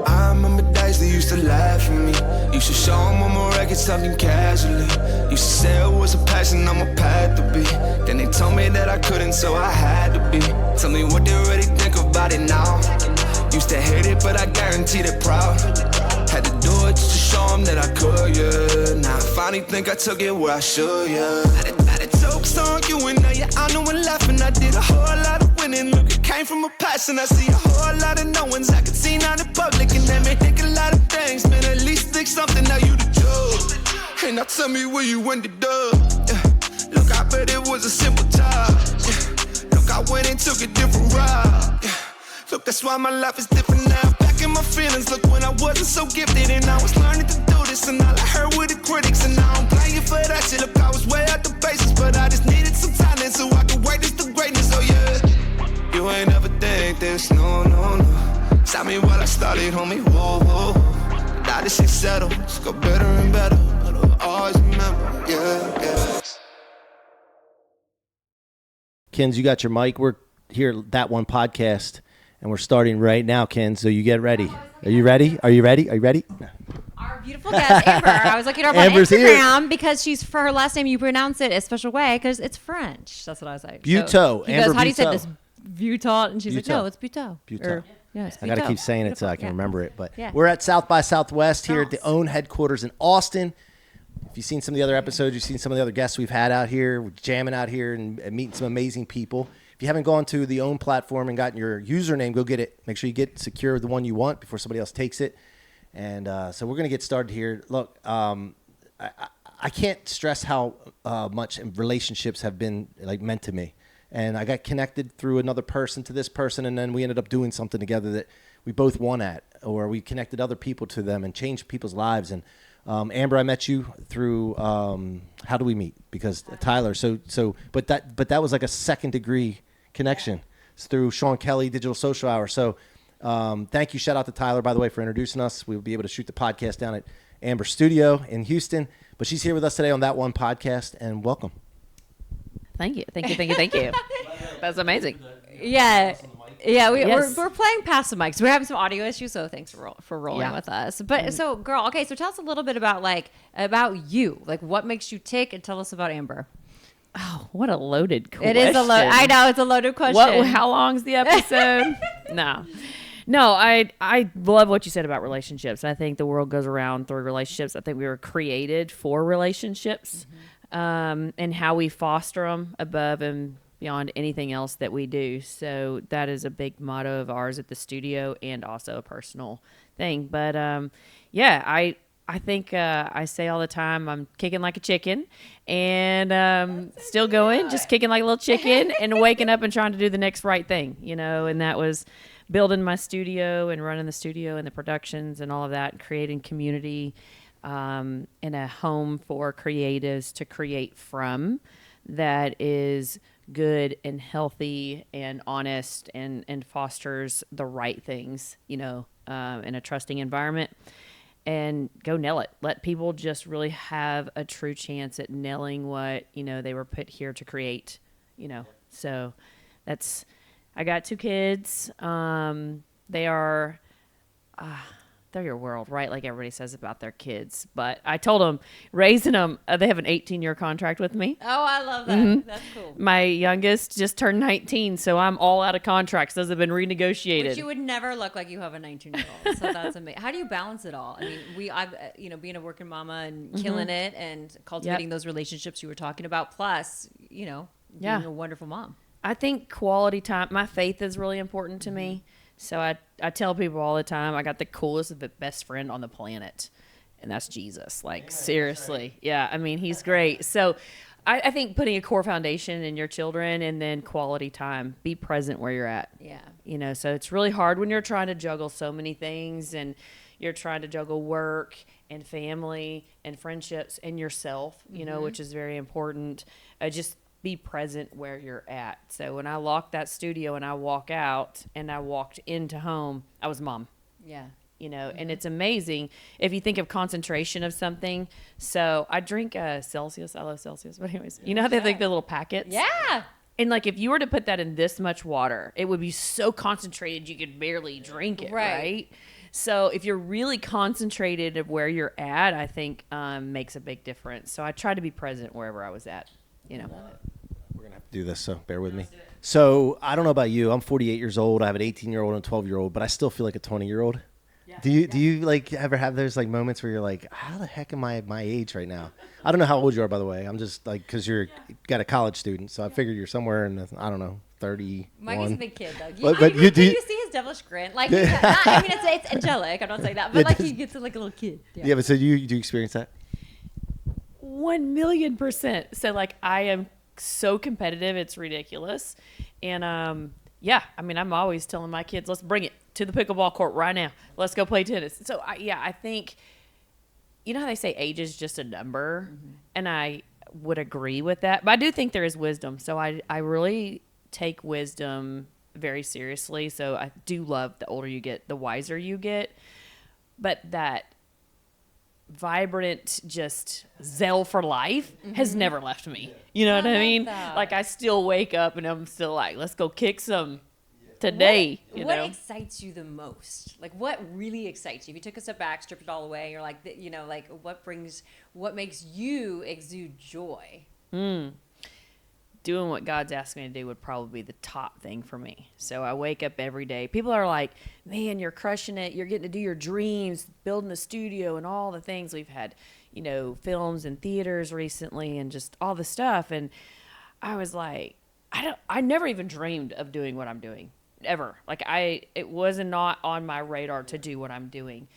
I remember days they used to laugh at me. Used to show them on my records talking casually. Used to say it was a passion on my path to be. Then they told me that I couldn't, so I had to be. Tell me what they really think about it now. Used to hate it, but I guarantee they're proud. Had to do it just to show them that I could, yeah. Now I finally think I took it where I should, yeah. Had a jokes on you and now you're on and laughing. I did a whole lot of winning. Look, it came from a passion. I see a whole lot of no ones I could see now in public. And that may think a lot of things, man. At least think something, now you the judge. Hey, now tell me where you ended up. Yeah. Look, I bet it was a simple job. Yeah. Look, I went and took a different route. Yeah. Look, that's why my life is different now. Back in my feelings, look, when I wasn't so gifted and I was learning to do this, and all I heard were the critics, and I don't blame you for that shit. Look, I was way out the basis, but I just needed some talent so I could wait this to greatness. Oh yeah, you ain't ever think this, no, no, no. Stop me while I started, homie, whoa, whoa, whoa. Now this shit settled, it's go better and better, but I'll always remember, yeah, yeah. Kinz, you got your mic. We're here at That1 Podcast. And we're starting right now, Ken, so you get ready. Are you ready? Are you ready? Are you ready? Our beautiful guest, Amber. I was looking her up on Instagram here because she's, for her last name, you pronounce it a special way because it's French. That's what I was like. Butaud. So he Amber goes, how do you say Butaud. this? Butaud? And she's like, no, it's Butaud. Butaud. Yeah, it's I got to Butaud. keep saying it so I can Yeah. remember it. But Yeah. we're at South by Southwest here at the OWN headquarters in Austin. If you've seen some of the other episodes, you've seen some of the other guests we've had out here. We're jamming out here and meeting some amazing people. If you haven't gone to the OWN platform and gotten your username, go get it. Make sure you get secure the one you want before somebody else takes it. And so we're going to get started here. Look, I can't stress how much relationships have been like meant to me. And I got connected through another person to this person, and then we ended up doing something together that we both won at, or we connected other people to them and changed people's lives. And Amber, I met you through how do we meet? Because Tyler. But that was like a second degree connection. It's through Sean Kelly, Digital Social Hour. So thank you. Shout out to Tyler, by the way, for introducing us. We'll be able to shoot the podcast down at Amber Studio in Houston. But she's here with us today on That1 Podcast, and welcome. Thank you. That's amazing. Yeah. Yeah, we're playing past the mics. We're having some audio issues, so thanks for rolling with us. But so, girl, okay, so tell us a little bit about you. Like, what makes you tick, and tell us about Amber. Oh, what a loaded question. It is I know, it's a loaded question. How long's the episode? No, I love what you said about relationships. I think the world goes around through relationships. I think we were created for relationships, and how we foster them above and beyond anything else that we do. So that is a big motto of ours at the studio and also a personal thing. But I think I say all the time, I'm kicking like a chicken and still going, just kicking like a little chicken and waking up and trying to do the next right thing, and that was building my studio and running the studio and the productions and all of that, and creating community and a home for creatives to create from that is good and healthy and honest and fosters the right things, in a trusting environment. And go nail it. Let people just really have a true chance at nailing what, they were put here to create, So I got 2 kids. They are, they're your world, right? Like everybody says about their kids. But I told them, raising them, they have an 18-year contract with me. Oh, I love that. Mm-hmm. That's cool. My youngest just turned 19, so I'm all out of contracts. Those have been renegotiated. Which you would never look like you have a 19-year-old. So that's amazing. How do you balance it all? I mean, I've being a working mama and killing it and cultivating those relationships you were talking about, plus, being a wonderful mom. I think quality time, my faith is really important to me. So I tell people all the time, I got the coolest, the best friend on the planet, and that's Jesus. Like, seriously. Right. Yeah, I mean, he's great. So I think putting a core foundation in your children and then quality time, be present where you're at. Yeah. So it's really hard when you're trying to juggle so many things and you're trying to juggle work and family and friendships and yourself, which is very important. Just be present where you're at. So when I lock that studio and I walk out and I walked into home, I was mom. Yeah. And it's amazing if you think of concentration of something. So I drink Celsius. I love Celsius. But anyways, you know how they have like the little packets? Yeah. And like if you were to put that in this much water, it would be so concentrated you could barely drink it, right? So if you're really concentrated of where you're at, I think makes a big difference. So I try to be present wherever I was at, you know. We're going to have to do this, so bear with me. So I don't know about you. I'm 48 years old. I have an 18-year-old and a 12-year-old, but I still feel like a 20-year-old. Yeah. Do you like ever have those like moments where you're like, how the heck am I at my age right now? I don't know how old you are, by the way. I'm just like, because you're got a college student, so I figured you're somewhere in the, I don't know, 30. Mike is a big kid, though. But you see his devilish grin? Like, I mean, it's angelic. I'm not saying that, but like he gets like a little kid. Yeah, but so you do experience that? 1,000,000%. So like I am so competitive, it's ridiculous. And yeah, I mean, I'm always telling my kids, let's bring it to the pickleball court right now. Let's go play tennis. So I think, you know how they say age is just a number, and I would agree with that. But I do think there is wisdom. So I really take wisdom very seriously. So I do love the older you get, the wiser you get. But that vibrant, just zeal for life has never left me. You know what I mean? That. Like I still wake up and I'm still like, let's go kick some today. What excites you the most? Like what really excites you? If you took a step back, stripped it all away, you're like, you know, like what makes you exude joy? Doing what God's asked me to do would probably be the top thing for me. So I wake up every day. People are like, man, you're crushing it. You're getting to do your dreams, building a studio and all the things. We've had, you know, films and theaters recently and just all the stuff. And I was like, I never even dreamed of doing what I'm doing, ever. Like it was not on my radar to do what I'm doing.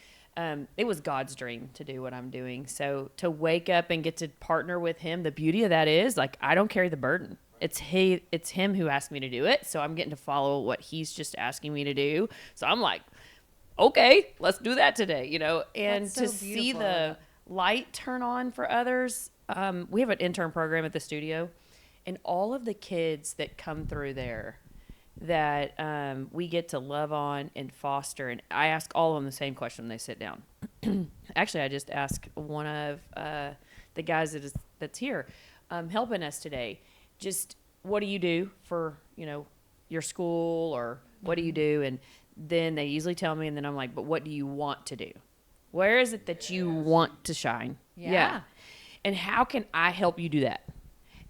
It was God's dream to do what I'm doing. So to wake up and get to partner with him, the beauty of that is like, I don't carry the burden. It's him who asked me to do it. So I'm getting to follow what he's just asking me to do. So I'm like, okay, let's do that today, you know, and to see the light turn on for others. We have an intern program at the studio, and all of the kids that come through there that we get to love on and foster. And I ask all of them the same question when they sit down. Actually, I just asked one of the guys that's here helping us today, just what do you do for, you know, your school, or what do you do? And then they usually tell me, and then I'm like, but what do you want to do? Where is it that you want to shine? Yeah. And how can I help you do that?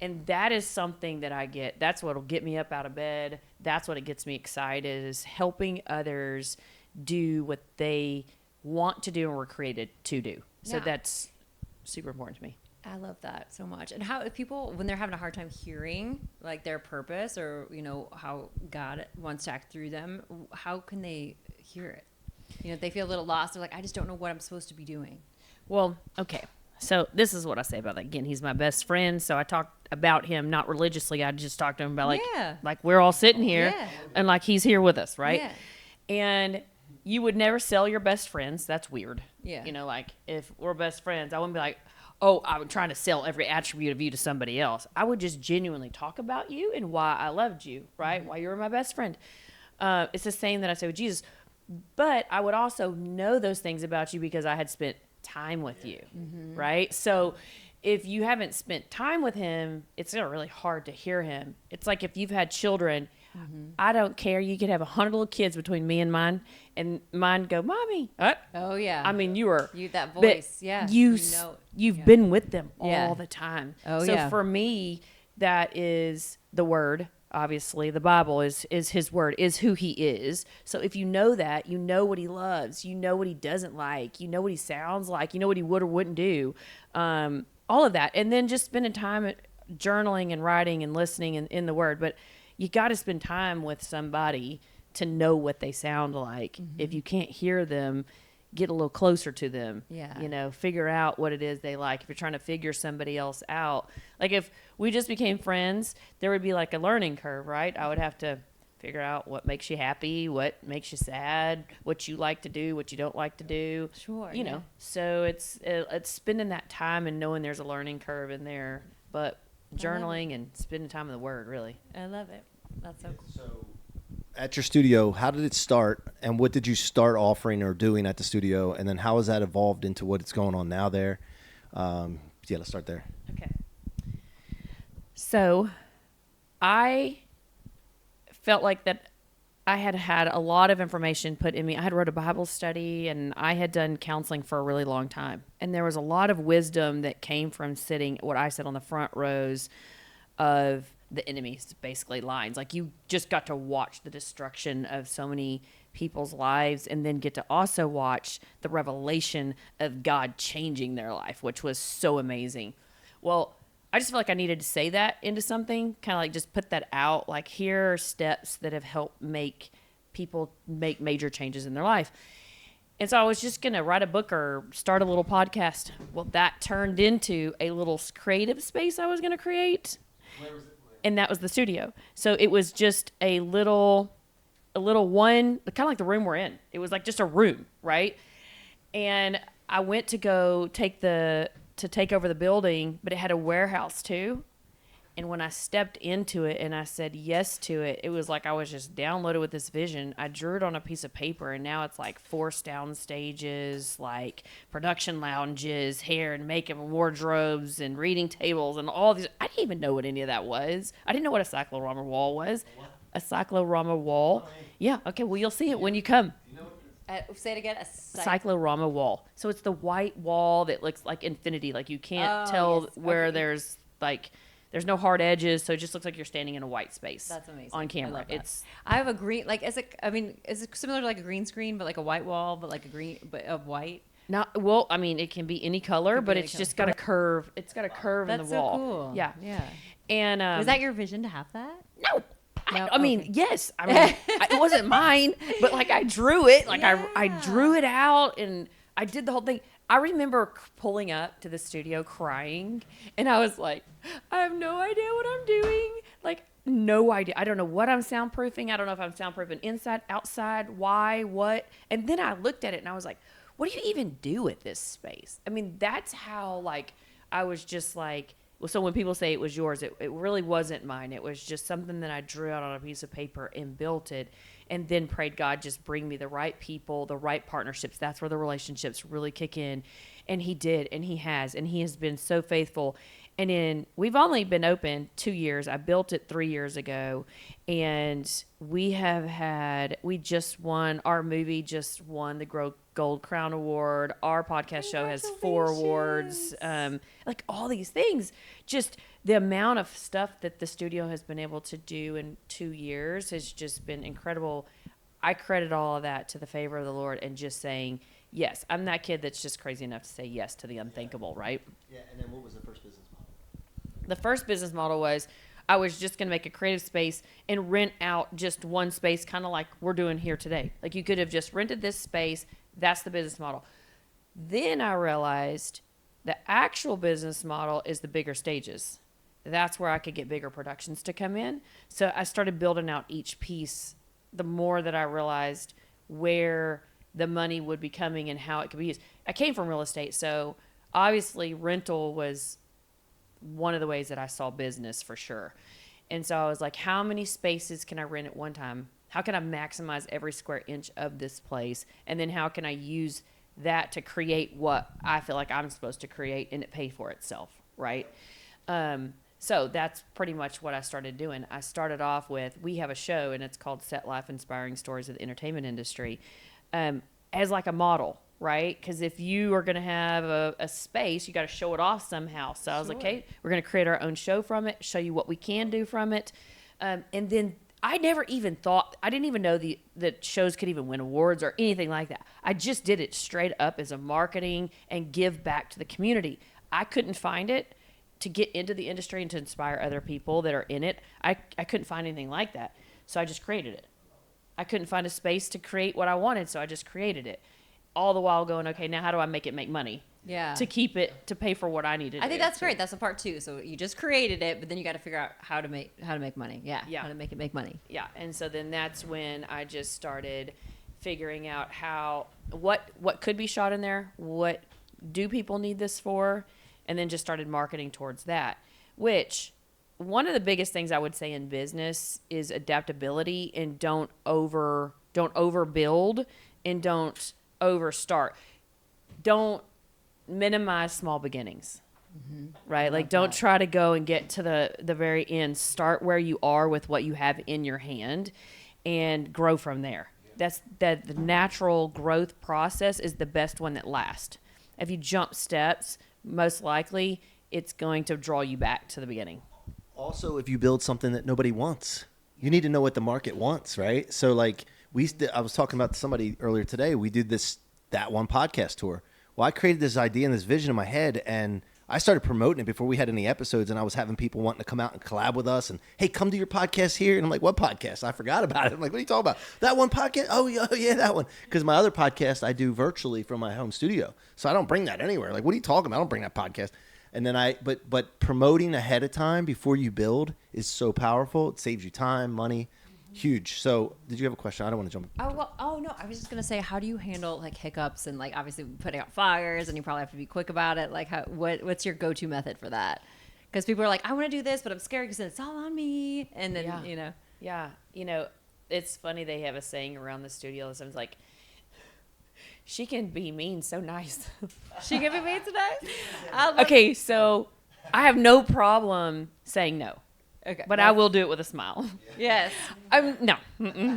And that is something that I get. That's what will get me up out of bed. That's what it gets me excited, is helping others do what they want to do and were created to do. So that's super important to me. I love that so much. And how if people, when they're having a hard time hearing like their purpose, or, you know, how God wants to act through them, how can they hear it? You know, if they feel a little lost, they're like, I just don't know what I'm supposed to be doing. Well, okay. So this is what I say about that. Again, he's my best friend. So I talk about him, not religiously. I just talk to him about like we're all sitting here and like he's here with us. Right. Yeah. And you would never sell your best friends. That's weird. Yeah. You know, like if we're best friends, I wouldn't be like, oh, I'm trying to sell every attribute of you to somebody else. I would just genuinely talk about you and why I loved you, right? Why you were my best friend. It's the same that I say with Jesus. But I would also know those things about you because I had spent time with you, right? So if you haven't spent time with him, it's really hard to hear him. It's like if you've had children, I don't care. You could have 100 little kids between me and mine go, Mommy. Oh yeah. I mean, you that voice. Yeah. You've been with them all the time. So for me, that is the word. Obviously, the Bible is his word, is who he is. So if you know that, you know what he loves, you know what he doesn't like, you know what he sounds like, you know what he would or wouldn't do, all of that. And then just spending time journaling and writing and listening in the word. But you got to spend time with somebody to know what they sound like. If you can't hear them, get a little closer to them. Yeah. You know, figure out what it is they like. If you're trying to figure somebody else out, like if we just became friends, there would be like a learning curve, right? I would have to figure out what makes you happy, what makes you sad, what you like to do, what you don't like to do. Sure. You know, so it's spending that time and knowing there's a learning curve in there, but journaling and spending time in the word, really. I love it. That's so cool. So at your studio, how did it start, and what did you start offering or doing at the studio, and then how has that evolved into what it's going on now there? Let's start there. Okay. So I felt like that I had had a lot of information put in me. I had wrote a Bible study and I had done counseling for a really long time. And there was a lot of wisdom that came from sitting, what I said, on the front rows of the enemy's basically lines. Like, you just got to watch the destruction of so many people's lives and then get to also watch the revelation of God changing their life, which was so amazing. Well, I just feel like I needed to say that into something, kind of like just put that out. Like, here are steps that have helped make people make major changes in their life. And so I was just going to write a book or start a little podcast. Well, that turned into a little creative space I was going to create. Where was it? And that was the studio. So it was just a little one, kind of like the room we're in. It was like just a room, right? And I went to go take over the building, but it had a warehouse too. And when I stepped into it and I said yes to it, it was like I was just downloaded with this vision. I drew it on a piece of paper, and now it's like 4 sound stages, like production lounges, hair and makeup and wardrobes and reading tables and all these. I didn't even know what any of that was. I didn't know what a cyclorama wall was. What? A cyclorama wall. Yeah. Okay. Well, you'll see it when you come. You know what? Say it again. Cyclorama wall. So it's the white wall that looks like infinity. Like, you can't tell where there's no hard edges, so it just looks like you're standing in a white space. That's amazing. On camera. I love that. I have a green, like, is it similar to like a green screen, but like a white wall, but like a green, but of white? Not well. I mean, it can be any color, but it's just got a curve. It's got a curve in the wall. That's so cool. Yeah. Yeah. And was that your vision to have that? No. No? I mean, Okay. yes. I mean, it wasn't mine, but like I drew it. Like I drew it out and I did the whole thing. I remember pulling up to the studio crying, and I was like, I have no idea what I'm doing. Like, no idea. I don't know what I'm soundproofing. I don't know if I'm soundproofing inside, outside, why, what. And then I looked at it and I was like, what do you even do with this space? I mean, that's how, like, I was just like, well, so when people say it was yours, it really wasn't mine. It was just something that I drew out on a piece of paper and built it, and then prayed God just bring me the right people, the right partnerships. That's where the relationships really kick in. And he did, and he has been so faithful. And we've only been open 2 years. I built it 3 years ago, and our movie just won the Gold Crown Award. Our podcast show has 4 awards. Like, all these things, just the amount of stuff that the studio has been able to do in 2 years has just been incredible. I credit all of that to the favor of the Lord and just saying, yes, I'm that kid that's just crazy enough to say yes to the unthinkable, right? Yeah, and then what was the first business model? The first business model was I was just going to make a creative space and rent out just one space, kind of like we're doing here today. Like, you could have just rented this space. That's the business model. Then I realized the actual business model is the bigger stages. That's where I could get bigger productions to come in. So I started building out each piece the more that I realized where the money would be coming and how it could be used. I came from real estate, so obviously rental was one of the ways that I saw business for sure. And so I was like, how many spaces can I rent at one time? How can I maximize every square inch of this place? And then how can I use that to create what I feel like I'm supposed to create and it pay for itself, right? So that's pretty much what I started doing. I started off with, we have a show and it's called Set Life Inspiring Stories of the Entertainment Industry, as like a model, right? Because if you are going to have a space, you got to show it off somehow. So I was like, okay, we're going to create our own show from it, show you what we can do from it. And then I never even thought, I didn't even know that shows could even win awards or anything like that. I just did it straight up as a marketing and give back to the community. I couldn't find it to get into the industry and to inspire other people that are in it. I couldn't find anything like that. So I just created it. I couldn't find a space to create what I wanted, so I just created it. All the while going, okay, now how do I make it make money? Yeah. To keep it, to pay for what I needed. I think that's great. That's the part 2. So you just created it, but then you got to figure out how to make money. Yeah. How to make it make money. Yeah. And so then that's when I just started figuring out what could be shot in there, what do people need this for, and then just started marketing towards that, which one of the biggest things I would say in business is adaptability, and don't overbuild and don't overstart. Don't minimize small beginnings. right? Like, don't try to go and get to the very end. Start where you are with what you have in your hand and grow from there. The natural growth process is the best one that lasts. If you jump steps, most likely it's going to draw you back to the beginning. Also, if you build something that nobody wants, you need to know what the market wants, right? So, like, I was talking about to somebody earlier today. We did That1 Podcast tour. Well, I created this idea and this vision in my head, and I started promoting it before we had any episodes, and I was having people wanting to come out and collab with us, and, hey, come to your podcast here. And I'm like, what podcast? I forgot about it. I'm like, what are you talking about? That1 podcast? Oh, yeah, that one. Because my other podcast I do virtually from my home studio, so I don't bring that anywhere. Like, what are you talking about? I don't bring that podcast. And then but promoting ahead of time before you build is so powerful. It saves you time, money, huge. So, did you have a question? I don't want to jump. No, I was just gonna say, how do you handle like hiccups and like obviously putting out fires, and you probably have to be quick about it. Like, what's your go-to method for that? Because people are like, I want to do this, but I'm scared because it's all on me. And then it's funny, they have a saying around the studio. Someone's like, she can be mean so nice. She can be mean so nice? Okay, so I have no problem saying no. Okay. But I will do it with a smile. Yes. No.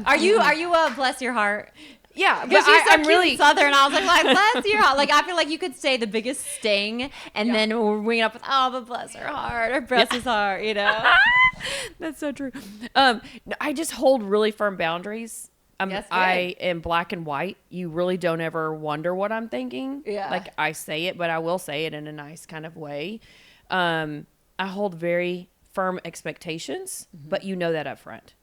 Are you bless your heart? Yeah, but Because I'm really Southern. I was like, bless your heart. Like, I feel like you could say the biggest sting, and then we'll ring it up with, but bless her heart, or bless his heart, That's so true. I just hold really firm boundaries. I am black and white. You really don't ever wonder what I'm thinking. Yeah. Like, I say it, but I will say it in a nice kind of way. I hold very firm expectations, but you know that up front.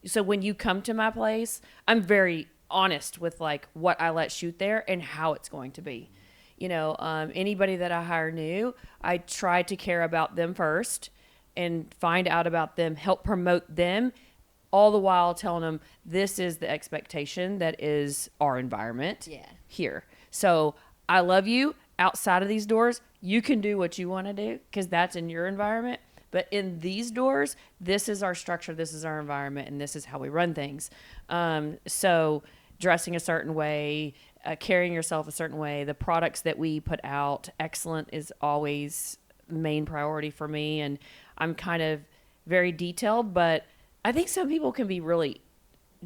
So when you come to my place, I'm very honest with like what I let shoot there and how it's going to be. Anybody that I hire new, I try to care about them first and find out about them, help promote them, all the while telling them this is the expectation that is our environment here. So I love you. Outside of these doors, you can do what you want to do because that's in your environment. But in these doors, this is our structure, this is our environment, and this is how we run things. So dressing a certain way, carrying yourself a certain way, the products that we put out, excellent is always main priority for me. And I'm kind of very detailed, but I think some people can be really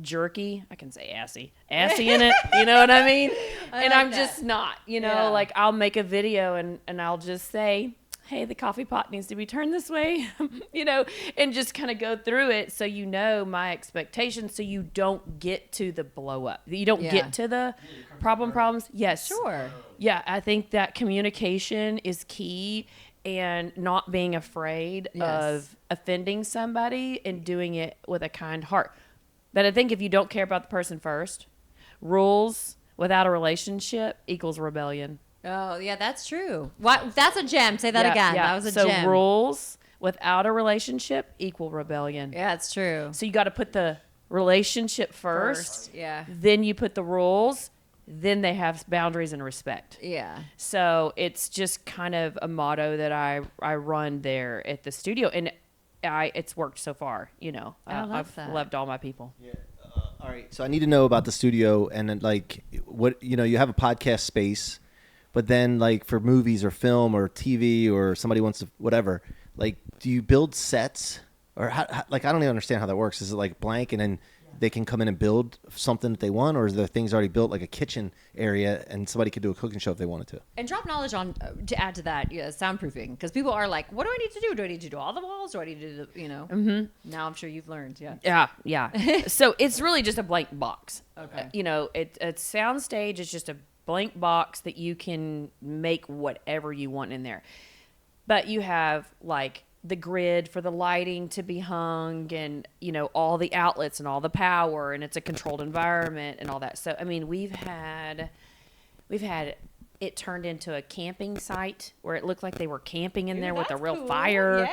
jerky. I can say assy in it. You know what I mean? And I'm just not, like I'll make a video and I'll just say, hey, the coffee pot needs to be turned this way, and just kind of go through it so my expectations so you don't get to the blow up. You don't get to the problems. Yes. Sure. Yeah, I think that communication is key and not being afraid of offending somebody and doing it with a kind heart. But I think if you don't care about the person first, rules without a relationship equals rebellion. Oh, yeah, that's true. That's a gem. Say that again. Yeah. That was a gem. So rules without a relationship equal rebellion. Yeah, it's true. So you got to put the relationship first. Yeah. Then you put the rules. Then they have boundaries and respect. Yeah. So it's just kind of a motto that I run there at the studio. And it's worked so far. I've loved all my people. Yeah. All right. So I need to know about the studio and then, like, what, you have a podcast space. But then, like, for movies or film or TV or somebody wants to, whatever, like, do you build sets? Or, I don't even understand how that works. Is it, like, blank and then they can come in and build something that they want? Or is there things already built, like a kitchen area, and somebody could do a cooking show if they wanted to? And drop knowledge on, to add to that, soundproofing. Because people are like, what do I need to do? Do I need to do all the walls? Do I need to do, Now I'm sure you've learned, Yeah. So it's really just a blank box. Okay. It's soundstage is just a blank box that you can make whatever you want in there. But you have like the grid for the lighting to be hung and, all the outlets and all the power, and it's a controlled environment and all that. So, I mean, we've had it turned into a camping site where it looked like they were camping in there with a real cool. fire.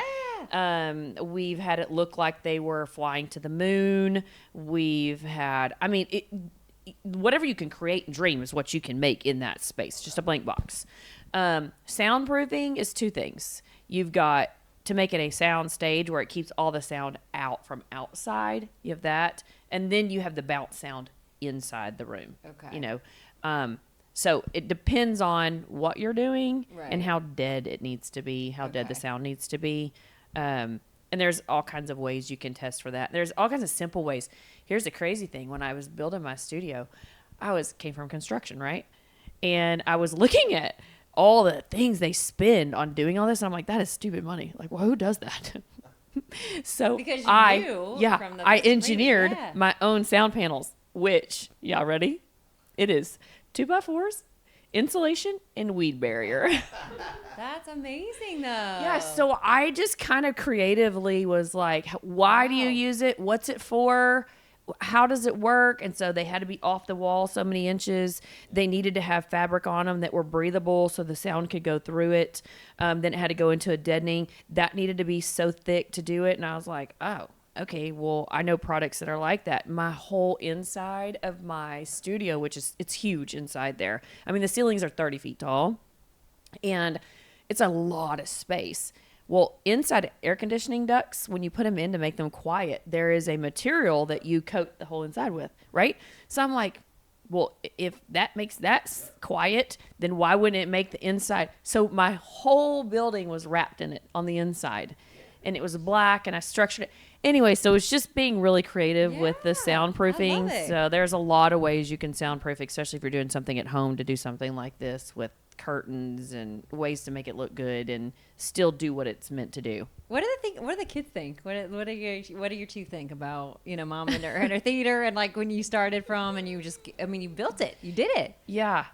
Yeah. We've had it look like they were flying to the moon. We've had, whatever you can create and dream is what you can make in that space, just a blank box. Soundproofing is two things. You've got to make it a sound stage where it keeps all the sound out from outside. You have that. And then you have the bounce sound inside the room. Okay. So it depends on what you're doing Right. and how dead it needs to be, how dead the sound needs to be. And there's all kinds of ways you can test for that. There's all kinds of simple ways. Here's the crazy thing. When I was building my studio, came from construction, right? And I was looking at all the things they spend on doing all this. And I'm like, that is stupid money. Like, well, who does that? So Because you I knew from the I first training, engineered yeah. my own sound panels, which, y'all ready? It is 2x4s, insulation, and weed barrier. That's amazing, though. Yeah, so I just kind of creatively was like, why do you use it? What's it for? How does it work? And so they had to be off the wall so many inches. They needed to have fabric on them that were breathable so the sound could go through it. Then it had to go into a deadening. That needed to be so thick to do it. And I was like, oh, okay, well, I know products that are like that. My whole inside of my studio, it's huge inside there. I mean, the ceilings are 30 feet tall. And it's a lot of space. Well, inside air conditioning ducts, when you put them in to make them quiet, there is a material that you coat the whole inside with, right? So I'm like, well, if that makes that quiet, then why wouldn't it make the inside? So my whole building was wrapped in it on the inside. And it was black, and I structured it. Anyway, so it's just being really creative with the soundproofing. I love it. So there's a lot of ways you can soundproof, especially if you're doing something at home, to do something like this with curtains and ways to make it look good and still do what it's meant to do. What do they think? What do the kids think? What do your two think about, mom and her theater, and like when you started from, and you built it, you did it. Yeah.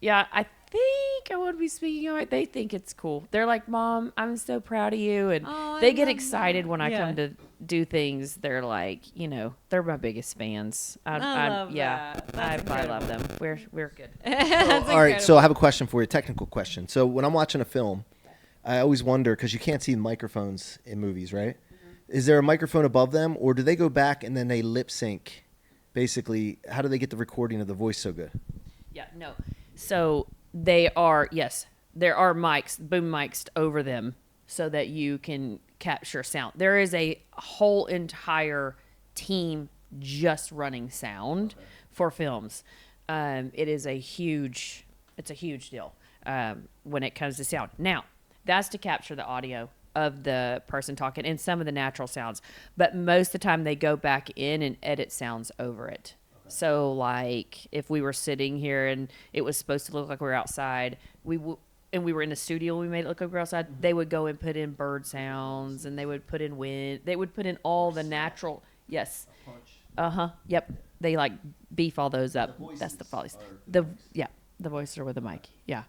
I think I would be speaking on it. They think it's cool. They're like, Mom, I'm so proud of you. And they get excited when I come to do things. They're like, they're my biggest fans. I love that. I love them. We're good. All right. So I have a question for you, a technical question. So when I'm watching a film, I always wonder, because you can't see microphones in movies, right? Mm-hmm. Is there a microphone above them, or do they go back and then they lip sync? Basically, how do they get the recording of the voice so good? Yeah, no. So there are mics, boom mics over them so that you can capture sound. There is a whole entire team just running sound for films. It's a huge deal when it comes to sound. Now, that's to capture the audio of the person talking and some of the natural sounds. But most of the time they go back in and edit sounds over it. So, like, if we were sitting here and it was supposed to look like we were outside, and we were in the studio, we made it look like we were outside, they would go and put in bird sounds, and they would put in wind. They would put in all the natural, yes. Yep. They, like, beef all those up. That's the voice. The voices are with the mic, yeah.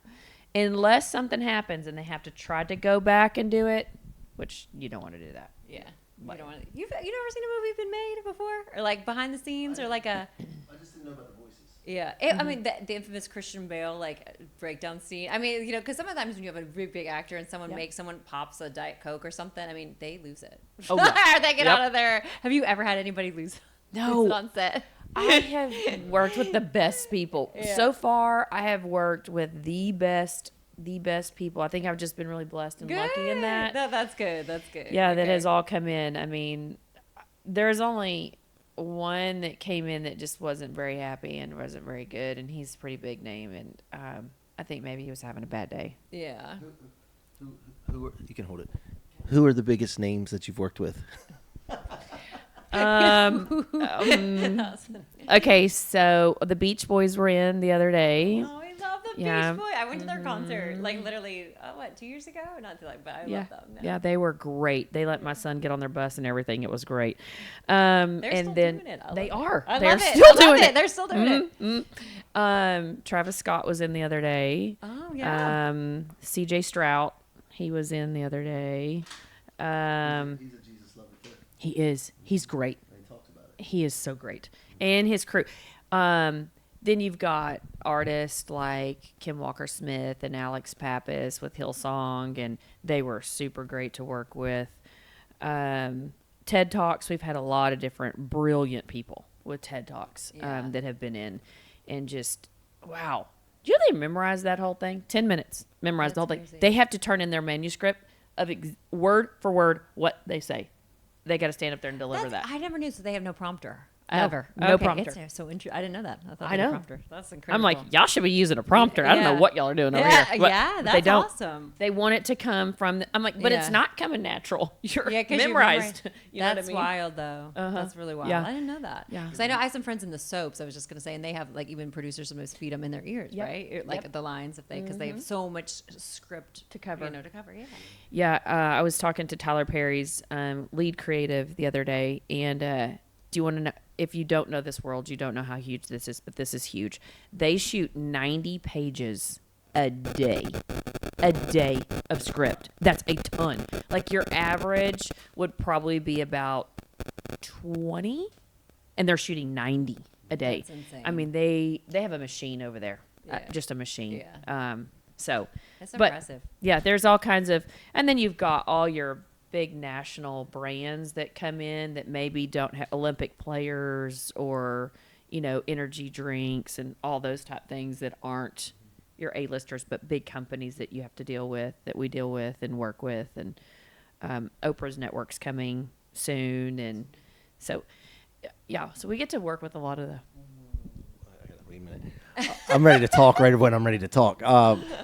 Unless something happens and they have to try to go back and do it, which you don't want to do that. Yeah. You don't want to. You've never seen a movie been made before, or like behind the scenes, or like a. I just didn't know about the voices. Yeah, I mean the infamous Christian Bale like breakdown scene. I mean, because sometimes when you have a really big actor and someone pops a Diet Coke or something, I mean they lose it. Oh, yeah. Or they get out of there. Have you ever had anybody lose it on set? I have worked with the best people. Yeah. So far, I have worked with the best people. I think I've just been really blessed and lucky in that. No, that's good. That's good. Yeah, that has all come in. I mean, there's only one that came in that just wasn't very happy and wasn't very good, and he's a pretty big name, and I think maybe he was having a bad day. Yeah. Who are, you can hold it. Who are the biggest names that you've worked with? Okay, so the Beach Boys were in the other day. Oh, I love the Beach Boys. I went to their concert like literally 2 years ago? Not too long, but I love them. No. Yeah, they were great. They let my son get on their bus and everything. It was great. They're still doing it. They are. They're still doing it. They're still doing it. Travis Scott was in the other day. Oh yeah. CJ Strout, he was in the other day. He's a Jesus lover too. He is. He's great. He talks about it. He is so great. And his crew. Then you've got artists like Kim Walker-Smith and Alex Pappas with Hillsong, and they were super great to work with. TED Talks, we've had a lot of different brilliant people with TED Talks that have been in. And just, wow. Do you know they memorize that whole thing? 10 minutes. Memorize the whole thing. They have to turn in their manuscript of word for word what they say. They got to stand up there and deliver that. I never knew, so they have no prompter. Never. No Okay, prompter. It's so interesting. I didn't know that. I thought I they had a know. prompter. That's incredible. I'm like, y'all should be using a prompter. I don't know what y'all are doing over here. But That's they don't. awesome. They want it to come from. I'm like, but it's not coming natural. You're 'cause memorized. You know That's what I mean? wild, though. That's really wild. Yeah. I didn't know that. Yeah. Because I know I have some friends in the soaps. I was just gonna say, and they have like even producers sometimes feed them in their ears, Yep. right? Like Yep. the lines if they because they have so much script To cover. to cover. Yeah. Yeah, I was talking to Tyler Perry's lead creative the other day, and do you want to know? If you don't know this world, you don't know how huge this is, but this is huge. They shoot 90 pages a day of script. That's a ton. Like your average would probably be about 20, and they're shooting 90 a day. That's insane. I mean, they have a machine over there, Yeah. just a machine. Yeah. So That's but, impressive. yeah, there's all kinds of, and then you've got all your big national brands that come in that maybe don't have Olympic players or, energy drinks and all those type things that aren't your A-listers, but big companies that you have to deal with, that we deal with and work with. And Oprah's network's coming soon. And so, yeah, so we get to work with a lot of the... Wait a minute. I'm ready to talk right when I'm ready to talk.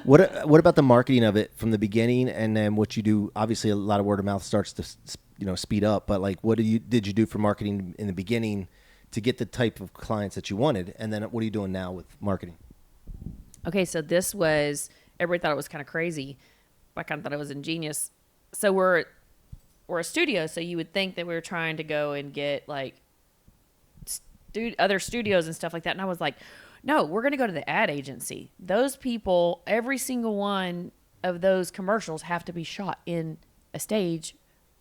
What about the marketing of it from the beginning, and then what you do? Obviously, a lot of word of mouth starts to speed up. But like, what did you do for marketing in the beginning to get the type of clients that you wanted, and then what are you doing now with marketing? Okay, so this was, everybody thought it was kind of crazy. I kind of thought it was ingenious. So we're a studio, so you would think that we were trying to go and get like other studios and stuff like that. And I was like, no, we're going to go to the ad agency. Those people, every single one of those commercials have to be shot in a stage,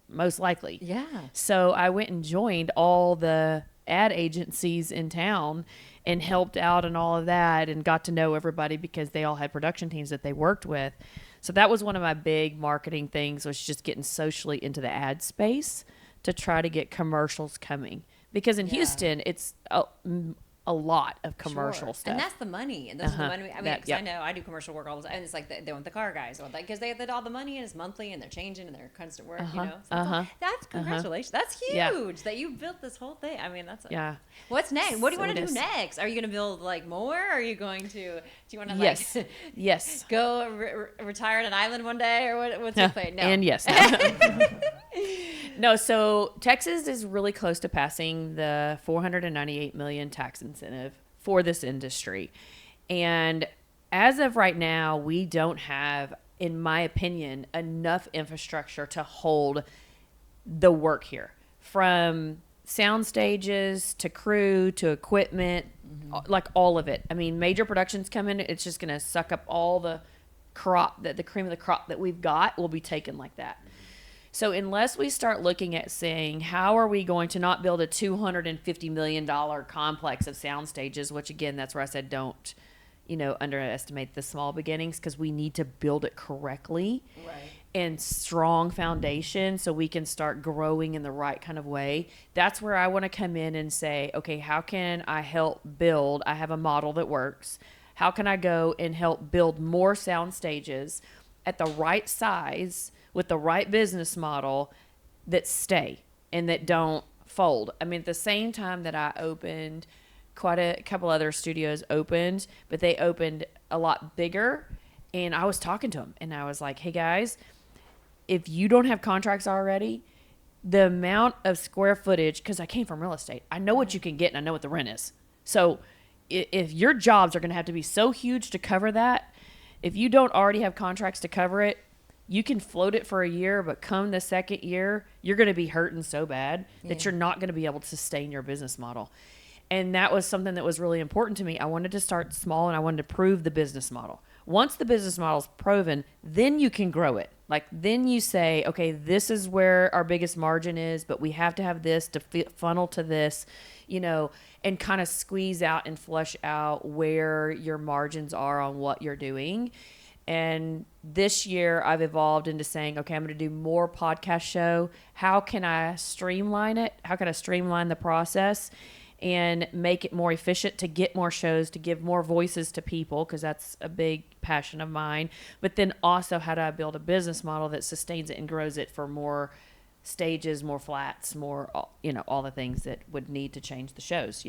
most likely. Yeah. So I went and joined all the ad agencies in town and helped out and all of that and got to know everybody because they all had production teams that they worked with. So that was one of my big marketing things, was just getting socially into the ad space to try to get commercials coming. Because in Houston, it's a lot of commercial stuff. And that's the money. And those are the money. I mean, because I know I do commercial work all the time. And it's like they want the car guys. Because they have all the money and it's monthly and they're changing and they're constant work, So that's congratulations. That's huge that you built this whole thing. I mean, that's What's next? What do you want to do next? Are you going to build like more? Are you going to, do you want to Yes. go retire on an island one day or what's your plan? No. And yes. No, so Texas is really close to passing the $498 million tax incentive for this industry. And as of right now, we don't have, in my opinion, enough infrastructure to hold the work here. From sound stages to crew to equipment, like all of it. I mean, major productions come in, it's just going to suck up all the crop, the cream of the crop that we've got will be taken like that. So unless we start looking at saying, how are we going to not build a $250 million complex of sound stages, which again, that's where I said don't, underestimate the small beginnings, because we need to build it correctly and strong foundation so we can start growing in the right kind of way. That's where I want to come in and say, okay, how can I help build? I have a model that works. How can I go and help build more sound stages at the right size with the right business model that stay and that don't fold? I mean, at the same time that I opened, quite a couple other studios opened, but they opened a lot bigger. And I was talking to them and I was like, hey guys, if you don't have contracts already, the amount of square footage, because I came from real estate, I know what you can get and I know what the rent is. So if your jobs are going to have to be so huge to cover that, if you don't already have contracts to cover it, you can float it for a year, but come the second year, you're going to be hurting so bad that you're not going to be able to sustain your business model. And that was something that was really important to me. I wanted to start small and I wanted to prove the business model. Once the business model is proven, then you can grow it. Like then you say, okay, this is where our biggest margin is, but we have to have this to funnel to this, and kind of squeeze out and flush out where your margins are on what you're doing. And this year I've evolved into saying, okay, I'm going to do more podcast show. How can I streamline it? How can I streamline the process and make it more efficient to get more shows, to give more voices to people? Because that's a big passion of mine. But then also, how do I build a business model that sustains it and grows it for more stages, more flats, more, all the things that would need to change the shows,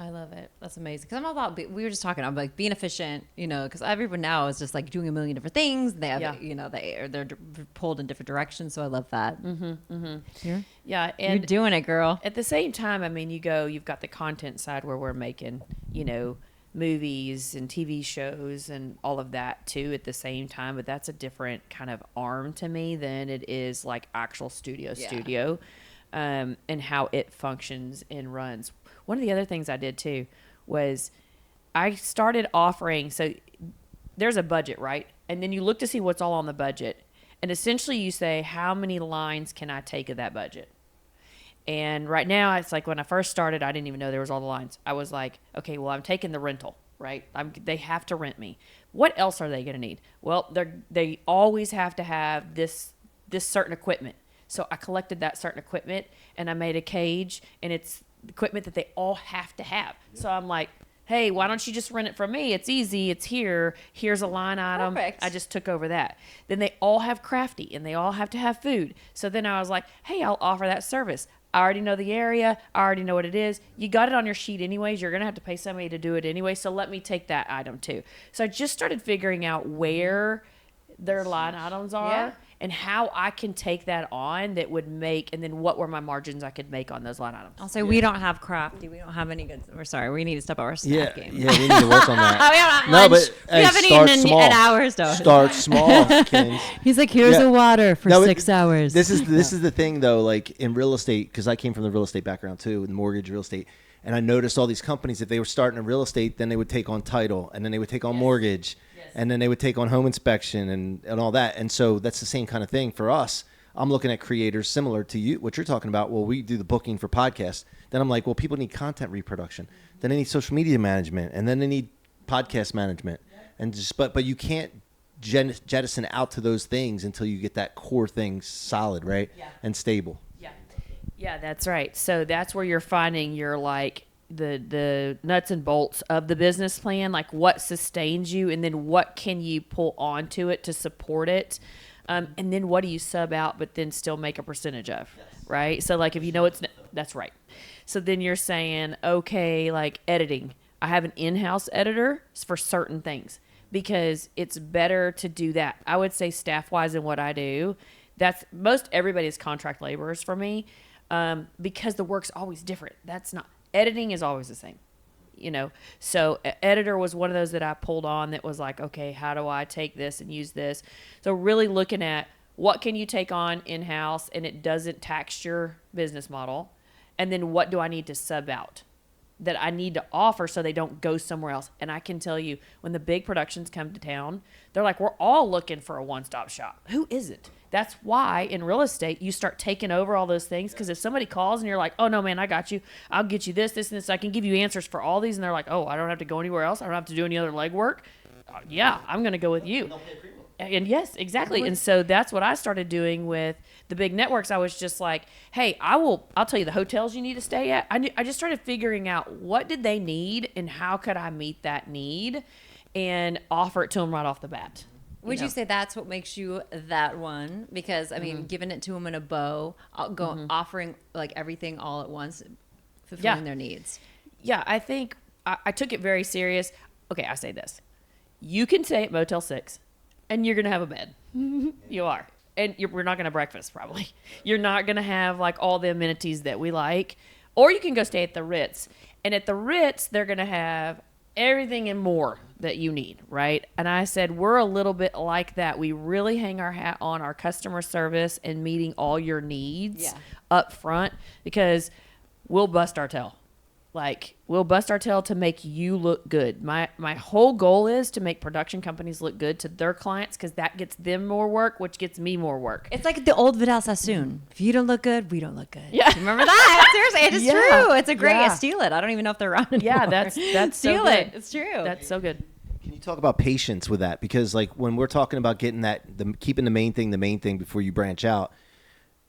I love it. That's amazing. Because I'm all about, we were just talking, I'm like being efficient, because everyone now is just like doing a million different things. They have, they're pulled in different directions. So I love that. Yeah. And you're doing it, girl. At the same time, I mean, you've got the content side where we're making, movies and TV shows and all of that too at the same time. But that's a different kind of arm to me than it is like actual studio, and how it functions and runs. One of the other things I did too was I started offering, so there's a budget, right? And then you look to see what's all on the budget. And essentially you say, how many lines can I take of that budget? And right now it's like when I first started, I didn't even know there was all the lines. I was like, okay, well, I'm taking the rental, right? They have to rent me. What else are they going to need? Well, they always have to have this certain equipment. So I collected that certain equipment and I made a cage, and it's equipment that they all have to have. So I'm like, hey, why don't you just rent it from me? It's easy. It's here. Here's a line item. Perfect. I just took over that. Then they all have crafty and they all have to have food. So then I was like, hey, I'll offer that service. I already know the area. I already know what it is. You got it on your sheet anyways. You're going to have to pay somebody to do it anyway. So let me take that item too. So I just started figuring out where their line items are. And how I can take that on that would make, and then what were my margins I could make on those line items. I'll say we don't have crafty. We don't have any good. We're sorry. We need to step up our snack game. Yeah, we need to work on that. We haven't No, lunch. but We haven't eaten in hours, though. Start small, Kinz. He's like, here's a water for 6 hours. This is the thing, though, like in real estate, because I came from the real estate background too, in mortgage real estate. And I noticed all these companies, if they were starting in real estate, then they would take on title, and then they would take on mortgage, and then they would take on home inspection and all that. And so that's the same kind of thing for us. I'm looking at creators similar to you, what you're talking about. Well, we do the booking for podcasts. Then I'm like, well, people need content reproduction. Then they need social media management, and then they need podcast management. And just but you can't jettison out to those things until you get that core thing solid, right? And stable. Yeah, that's right. So that's where you're finding your like the nuts and bolts of the business plan, like what sustains you, and then what can you pull onto it to support it, and then what do you sub out but then still make a percentage of, right? So like if you know that's right. So then you're saying, okay, like editing, I have an in-house editor for certain things because it's better to do that. I would say staff-wise in what I do, that's most everybody is contract laborers for me. Because the work's always different. Editing is always the same, So editor was one of those that I pulled on that was like, okay, how do I take this and use this? So really looking at what can you take on in-house and it doesn't tax your business model. And then what do I need to sub out that I need to offer so they don't go somewhere else? And I can tell you when the big productions come to town, they're like, we're all looking for a one-stop shop. Who isn't? That's why in real estate, you start taking over all those things. Because if somebody calls and you're like, oh, no, man, I got you. I'll get you this, this, and this. I can give you answers for all these. And they're like, oh, I don't have to go anywhere else. I don't have to do any other legwork. Yeah, I'm going to go with you. And yes, exactly. And so that's what I started doing with the big networks. I was just like, hey, I'll tell you the hotels you need to stay at. I just started figuring out what did they need and how could I meet that need and offer it to them right off the bat. Would you say that's what makes you that one? Because, I mean, giving it to them in a bow, offering like everything all at once, fulfilling their needs. Yeah, I think I took it very serious. Okay, I say this. You can stay at Motel 6 and you're going to have a bed. You are. And we're not going to breakfast probably. You're not going to have like all the amenities that we like. Or you can go stay at the Ritz. And at the Ritz, they're going to have everything and more that you need, right? And I said, we're a little bit like that. We really hang our hat on our customer service and meeting all your needs up front because we'll bust our tail. Like, we'll bust our tail to make you look good. My whole goal is to make production companies look good to their clients because that gets them more work, which gets me more work. It's like the old Vidal Sassoon. If you don't look good, we don't look good. Yeah. Remember that? Seriously, it is true. It's a great steal it. I don't even know if they're around anymore. Yeah, that's steal so it. It's true. That's so good. Can you talk about patience with that? Because like when we're talking about getting keeping the main thing before you branch out,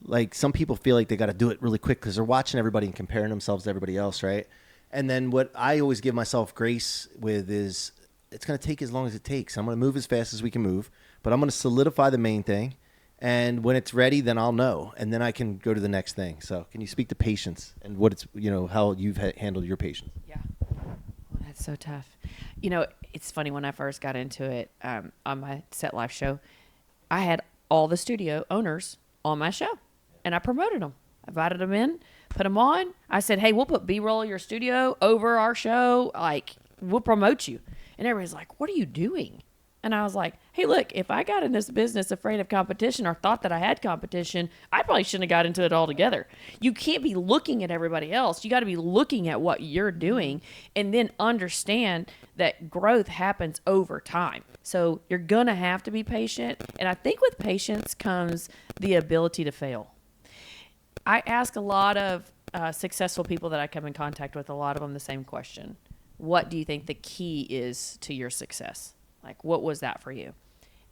like some people feel like they got to do it really quick because they're watching everybody and comparing themselves to everybody else, right? And then what I always give myself grace with is it's going to take as long as it takes. I'm going to move as fast as we can move, but I'm going to solidify the main thing. And when it's ready, then I'll know, and then I can go to the next thing. So can you speak to patience and what it's, how you've handled your patience? Yeah. Well, that's so tough. It's funny, when I first got into it on my Set Life show, I had all the studio owners on my show, and I promoted them. I invited them in, put them on. I said, hey, we'll put B-roll of your studio over our show. Like, we'll promote you. And everybody's like, what are you doing? And I was like, hey, look, if I got in this business afraid of competition or thought that I had competition, I probably shouldn't have got into it altogether. You can't be looking at everybody else. You got to be looking at what you're doing and then understand that growth happens over time. So you're going to have to be patient. And I think with patience comes the ability to fail. I ask a lot of successful people that I come in contact with, a lot of them the same question. What do you think the key is to your success? Like, what was that for you?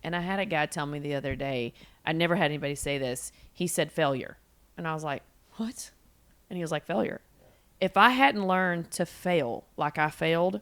And I had a guy tell me the other day, I never had anybody say this. He said failure. And I was like, what? And he was like, failure. If I hadn't learned to fail like I failed,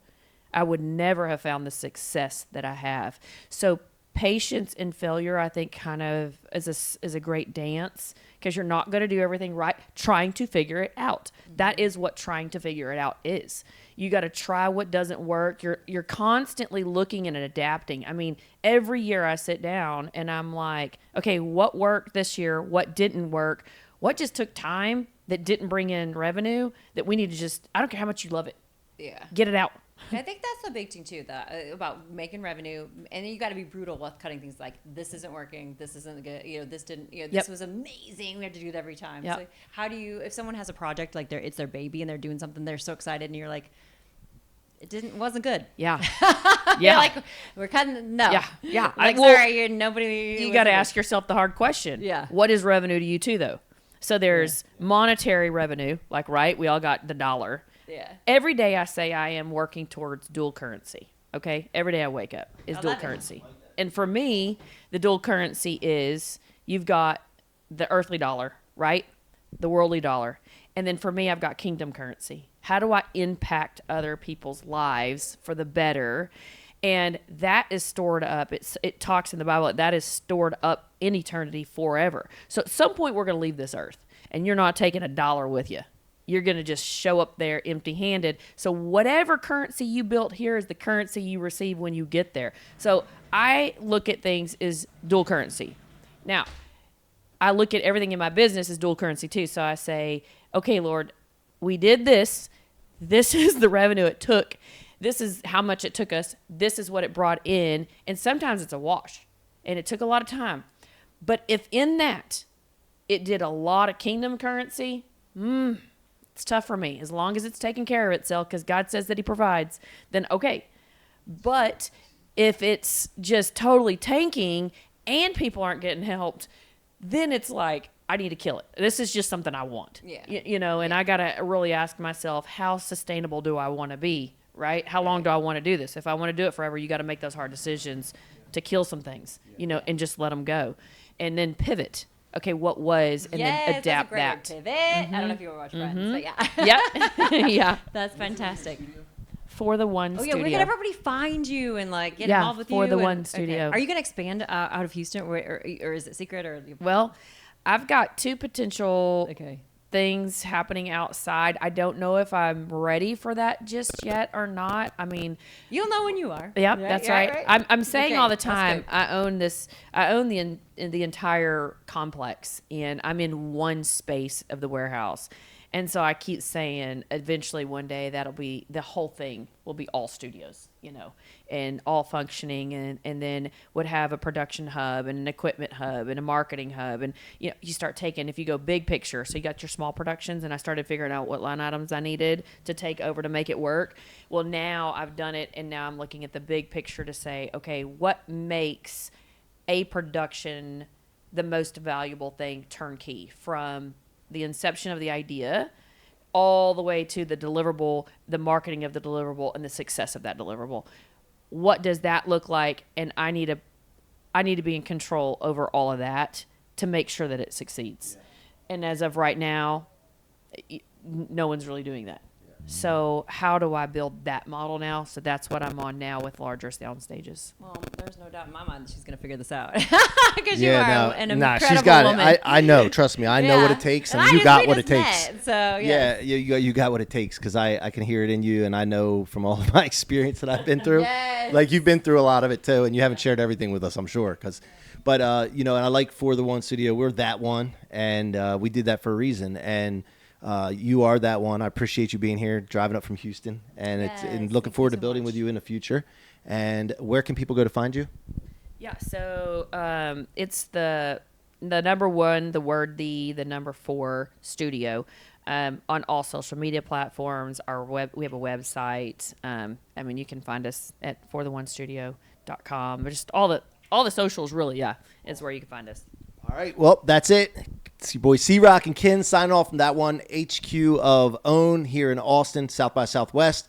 I would never have found the success that I have. So patience and failure, I think, kind of is a great dance, because you're not going to do everything right trying to figure it out. That is what trying to figure it out is. You got to try what doesn't work. You're constantly looking and adapting. I mean, every year I sit down and I'm like, okay, what worked this year? What didn't work? What just took time that didn't bring in revenue that we need to just, I don't care how much you love it. Yeah. Get it out. I think that's the big thing too, about making revenue, and then you got to be brutal with cutting things like, this isn't working, this isn't good, this didn't, this was amazing, we have to do it every time. Yep. So how do you, if someone has a project like it's their baby and they're doing something, they're so excited, and you're like, wasn't good. Yeah. You're like, we're cutting, no. Yeah. Like, sorry, you're nobody. You got to ask yourself the hard question. Yeah. What is revenue to you too, though? So there's monetary revenue, like, right? We all got the dollar. Yeah. Every day I say I am working towards dual currency. Okay. Every day I wake up is dual currency. And for me, the dual currency is, you've got the earthly dollar, right? The worldly dollar. And then for me, I've got kingdom currency. How do I impact other people's lives for the better? And that is stored up. It talks in the Bible that is stored up in eternity forever. So at some point we're going to leave this earth, and you're not taking a dollar with you. You're going to just show up there empty-handed. So whatever currency you built here is the currency you receive when you get there. So I look at things as dual currency. Now, I look at everything in my business as dual currency too. So I say, okay, Lord, we did this. This is the revenue it took. This is how much it took us. This is what it brought in. And sometimes it's a wash, and it took a lot of time. But if in that it did a lot of kingdom currency, it's tough for me. As long as it's taking care of itself, because God says that he provides, then okay. But if it's just totally tanking and people aren't getting helped, then it's like, I need to kill it. This is just something I want. Yeah. And I got to really ask myself, how sustainable do I want to be, right? How long do I want to do this? If I want to do it forever, you got to make those hard decisions to kill some things, and just let them go. And then pivot. Okay, what was, and then adapt that. Pivot. I don't know if you were watching Friends, but yeah. Yep. Yeah. That's fantastic. For the One Studio. Oh, yeah, where can everybody find you and like get involved with you? For the One Studio. Okay. Are you going to expand out of Houston, or is it secret? Or Well, I've got 2 potential things happening outside. I don't know if I'm ready for that just yet or not. I mean, you'll know when you are. Yep, that's right. I'm saying all the time, I own the entire complex, and I'm in one space of the warehouse. And so I keep saying eventually one day the whole thing will be all studios, and all functioning, and then would have a production hub and an equipment hub and a marketing hub. And, you start taking, if you go big picture, so you got your small productions, and I started figuring out what line items I needed to take over to make it work. Well, now I've done it, and now I'm looking at the big picture to say, okay, what makes a production the most valuable thing turnkey, from the inception of the idea all the way to the deliverable, the marketing of the deliverable, and the success of that deliverable. What does that look like? And I need to be in control over all of that to make sure that it succeeds. Yeah. And as of right now, no one's really doing that. So how do I build that model now? So that's what I'm on now with larger sound stages. Well, there's no doubt in my mind that she's going to figure this out. Because you are an incredible she's got woman. it. I know. Trust me. I know what it takes, and you got what it takes. So yes. Yeah, you got what it takes, because I can hear it in you, and I know from all of my experience that I've been through. Yes. Like, you've been through a lot of it too, and you haven't shared everything with us, I'm sure. But and I like For the One Studio. We're That One, and we did that for a reason. And you are That One. I appreciate you being here, driving up from Houston, and looking forward to building with you in the future. And where can people go to find you? Yeah, so it's the number 1, the word the number 4 studio on all social media platforms. We have a website. You can find us at fortheonestudio.com. But just all the socials, really, is where you can find us. All right, well, that's it. It's your boy C-Roc and Kinz signing off from That1 HQ of OWN here in Austin, South by Southwest.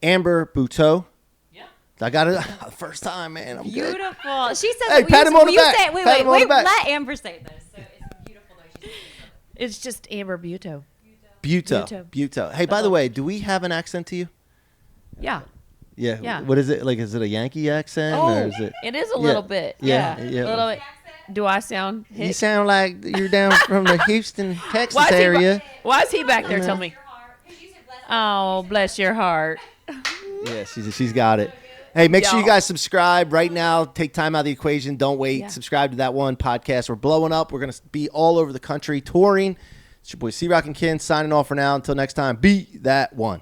Amber Butaud. Yeah. I got it first time, man. I'm beautiful. Good. She says, hey, pat him on the back. Wait, let Amber say this. So it's beautiful, though. It's just Amber Butaud. Butaud. Hey, by the way, do we have an accent to you? Yeah. Yeah. What is it? Like, is it a Yankee accent? Or is it is a little bit. Yeah. A little bit. Do I sound hit? You sound like you're down from the Houston, Texas area. Why is he back there? Tell me. Oh, bless your heart. Yeah, she's got it. Hey, make sure you guys subscribe right now. Take time out of the equation. Don't wait. Yeah. Subscribe to That1 Podcast. We're blowing up. We're going to be all over the country touring. It's your boy C-Roc and Kinz signing off for now. Until next time, be That One.